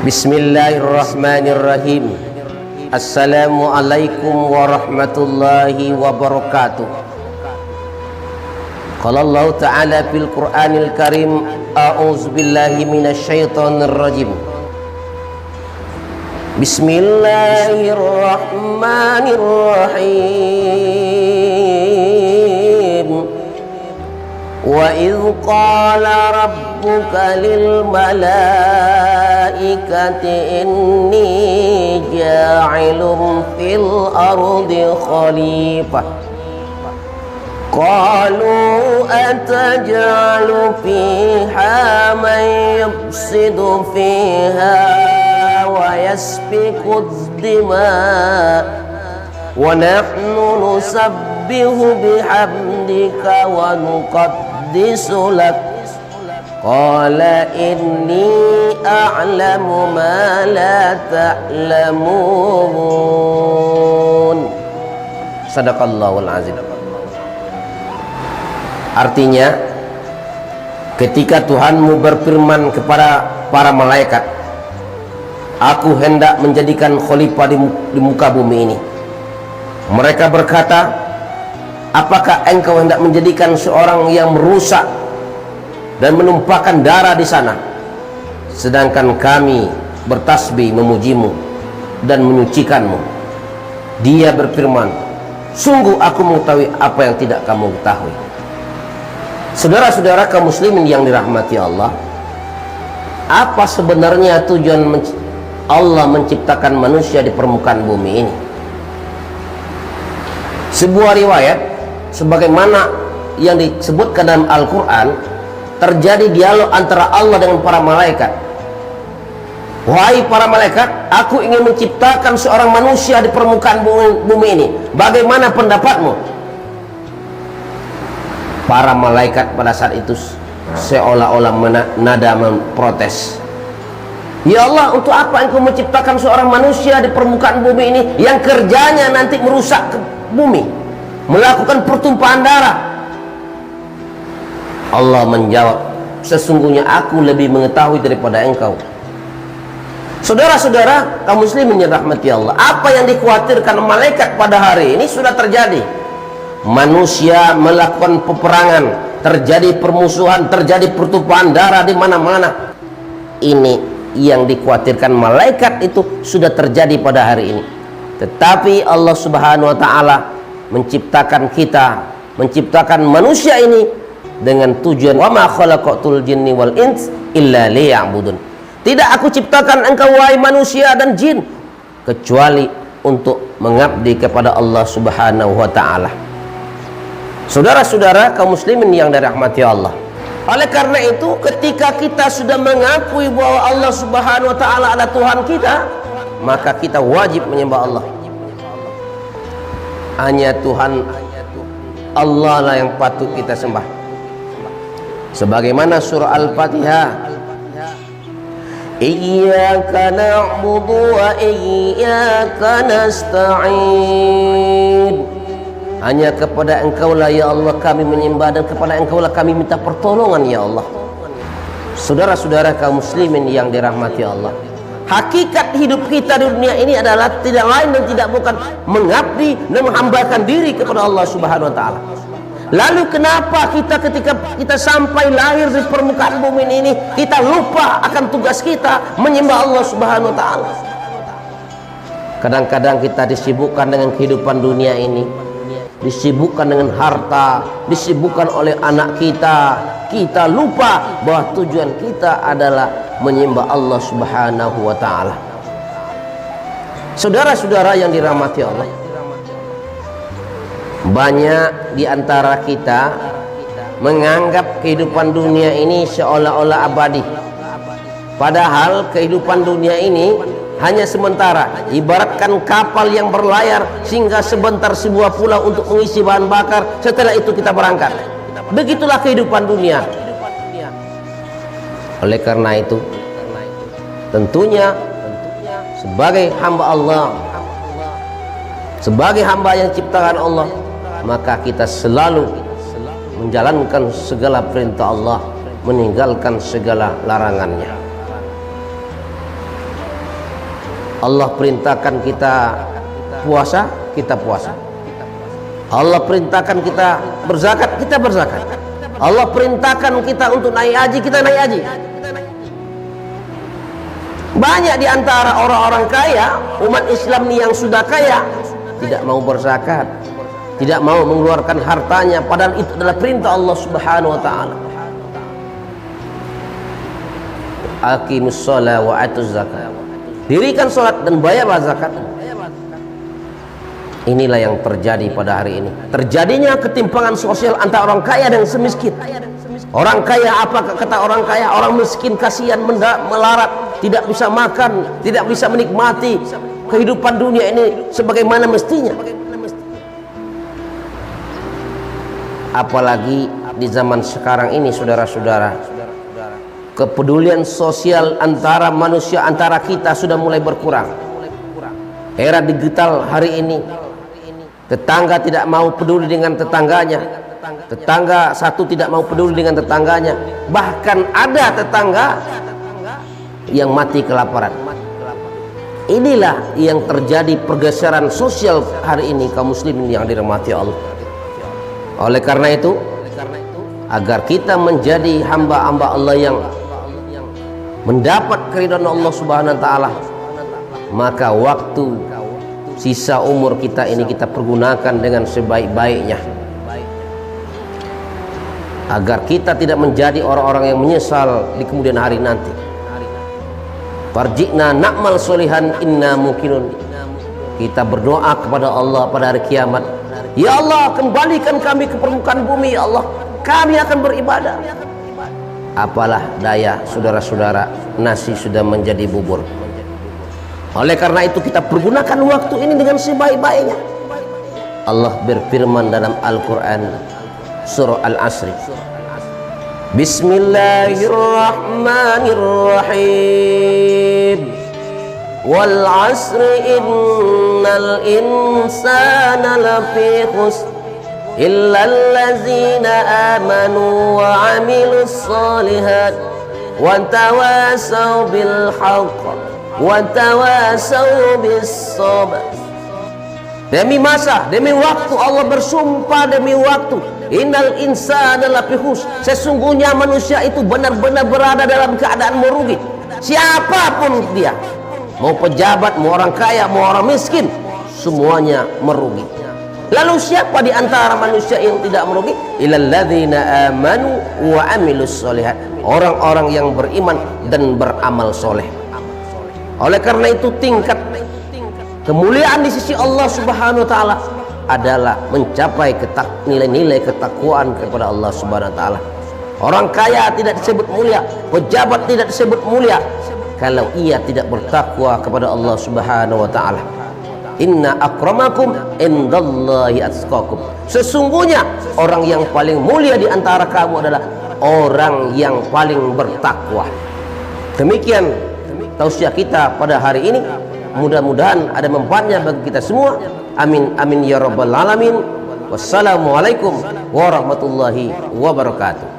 Bismillahirrahmanirrahim. Assalamualaikum warahmatullahi wabarakatuh. Qala Allah Ta'ala fil Qur'anil Karim, a'udzu billahi minasyaitonir rajim. Bismillahirrahmanirrahim. Wa idh qala rabbuka lil malaikati inni ja'ilun fil ardi khalifah. Qalu ataj'alu fiha man yufsidu fiha wa yasfiku ad-dima wa nahnu nusabbihu bihamdika wa nuqaddisu lak. Qala inni a'lamu ma la ta'lamun. Sadaqallahul azim. Artinya, ketika Tuhanmu berfirman kepada para malaikat, aku hendak menjadikan khalifah di muka bumi ini. Mereka berkata, apakah engkau hendak menjadikan seorang yang merusak dan menumpahkan darah di sana, sedangkan kami bertasbih memujimu dan menyucikanmu? Dia berfirman, sungguh aku mengetahui apa yang tidak kamu ketahui. Saudara-saudara kaum muslimin yang dirahmati Allah, apa sebenarnya tujuan Allah menciptakan manusia di permukaan bumi ini? Sebuah riwayat sebagaimana yang disebutkan dalam Al-Quran, terjadi dialog antara Allah dengan para malaikat. Wahai para malaikat, aku ingin menciptakan seorang manusia di permukaan bumi ini. Bagaimana pendapatmu? Para malaikat pada saat itu seolah-olah nada memprotes. Ya Allah, untuk apa engkau menciptakan seorang manusia di permukaan bumi ini yang kerjanya nanti merusak bumi, melakukan pertumpahan darah? Allah menjawab, sesungguhnya aku lebih mengetahui daripada engkau. Saudara-saudara kaum muslimin yang dirahmati Allah, apa yang dikhawatirkan malaikat pada hari ini sudah terjadi. Manusia melakukan peperangan, terjadi permusuhan, terjadi pertumpahan darah di mana-mana. Ini yang dikhawatirkan malaikat itu sudah terjadi pada hari ini. Tetapi Allah Subhanahu wa taala menciptakan kita, menciptakan manusia ini dengan tujuan, wa ma khalaqatul jinni wal ins illa liya'budun. Tidak aku ciptakan engkau wahai manusia dan jin kecuali untuk mengabdi kepada Allah Subhanahu wa taala. Saudara-saudara kaum muslimin yang dirahmati Allah, oleh karena itu ketika kita sudah mengakui bahwa Allah Subhanahu wa taala adalah Tuhan kita, maka kita wajib menyembah Allah. Hanya Tuhan Allah lah yang patut kita sembah. Sebagaimana surah Al-Fatihah, Iyyaka na'budu wa iyyaka nasta'in. Hanya kepada engkaulah ya Allah kami menyembah, dan kepada engkaulah kami minta pertolongan ya Allah. Saudara-saudara kaum muslimin yang dirahmati Allah, hakikat hidup kita di dunia ini adalah tidak lain dan tidak bukan mengabdi dan menghambakan diri kepada Allah Subhanahu wa taala. Lalu kenapa kita ketika kita sampai lahir di permukaan bumi ini, kita lupa akan tugas kita menyembah Allah Subhanahu wa taala? Kadang-kadang kita disibukkan dengan kehidupan dunia ini, disibukkan dengan harta, disibukkan oleh anak kita. Kita lupa bahwa tujuan kita adalah menyembah Allah Subhanahu wa taala. Saudara-saudara yang dirahmati Allah, banyak di antara kita menganggap kehidupan dunia ini seolah-olah abadi. Padahal kehidupan dunia ini hanya sementara, ibaratkan kapal yang berlayar sehingga sebentar sebuah pulau untuk mengisi bahan bakar, setelah itu kita berangkat. Begitulah kehidupan dunia. Oleh karena itu, tentunya sebagai hamba Allah, sebagai hamba yang ciptaan Allah, maka kita selalu menjalankan segala perintah Allah, meninggalkan segala larangannya. Allah perintahkan kita puasa, kita puasa. Allah perintahkan kita berzakat, kita berzakat. Allah perintahkan kita untuk naik haji, kita naik haji. Banyak di antara orang-orang kaya, umat Islam yang sudah kaya, tidak mau berzakat, tidak mau mengeluarkan hartanya, padahal itu adalah perintah Allah Subhanahu wa taala. Aqimus shalah wa atuz zakat. Dirikan salat dan bayarlah zakat. Inilah yang terjadi pada hari ini. Terjadinya ketimpangan sosial antara orang kaya dan semiskin. Orang kaya, apa kata orang kaya? Orang miskin kasihan, melarat, tidak bisa makan, tidak bisa menikmati kehidupan dunia ini sebagaimana mestinya. Apalagi di zaman sekarang ini, saudara-saudara, kepedulian sosial antara manusia, antara kita sudah mulai berkurang. Era digital hari ini, tetangga tidak mau peduli dengan tetangganya, tetangga satu tidak mau peduli dengan tetangganya, bahkan ada tetangga yang mati kelaparan. Inilah yang terjadi pergeseran sosial hari ini, kaum muslimin yang dirahmati Allah. Oleh karena itu, agar kita menjadi hamba-hamba Allah yang mendapat keridhaan Allah Subhanahu wa taala, maka waktu sisa umur kita ini kita pergunakan dengan sebaik-baiknya, agar kita tidak menjadi orang-orang yang menyesal di kemudian hari nanti. Farji'na na'mal solihan inna muqinun. Kita berdoa kepada Allah pada hari kiamat, ya Allah, kembalikan kami ke permukaan bumi, ya Allah, kami akan beribadah. Apalah daya, saudara-saudara, nasi sudah menjadi bubur. Oleh karena itu kita pergunakan waktu ini dengan sebaik-baiknya. Allah berfirman dalam Al-Quran surah Al-Asr, Bismillahirrahmanirrahim, wal asri innal insana lafi khusr illa allazina amanu wa amilus solihat wa tawasaw bil haqq wa tawasaw bis sabr. Demi masa, demi waktu, Allah bersumpah demi waktu, innal insana lafi khusr, sesungguhnya manusia itu benar-benar berada dalam keadaan merugi. Siapapun dia, mau pejabat, mau orang kaya, mau orang miskin, semuanya merugi. Lalu siapa di antara manusia yang tidak merugi? Illal ladzina amanu wa amilus solihat, orang-orang yang beriman dan beramal soleh. Oleh karena itu tingkat kemuliaan di sisi Allah Subhanahu wa taala adalah mencapai nilai-nilai ketakwaan kepada Allah Subhanahu wa taala. Orang kaya tidak disebut mulia, pejabat tidak disebut mulia kalau ia tidak bertakwa kepada Allah Subhanahu wa taala. Inna akramakum indallahi atqakum, sesungguhnya orang yang paling mulia di antara kamu adalah orang yang paling bertakwa. Demikian tausiah kita pada hari ini, mudah-mudahan ada manfaatnya bagi kita semua. Amin amin ya rabbal alamin. Wassalamualaikum warahmatullahi wabarakatuh.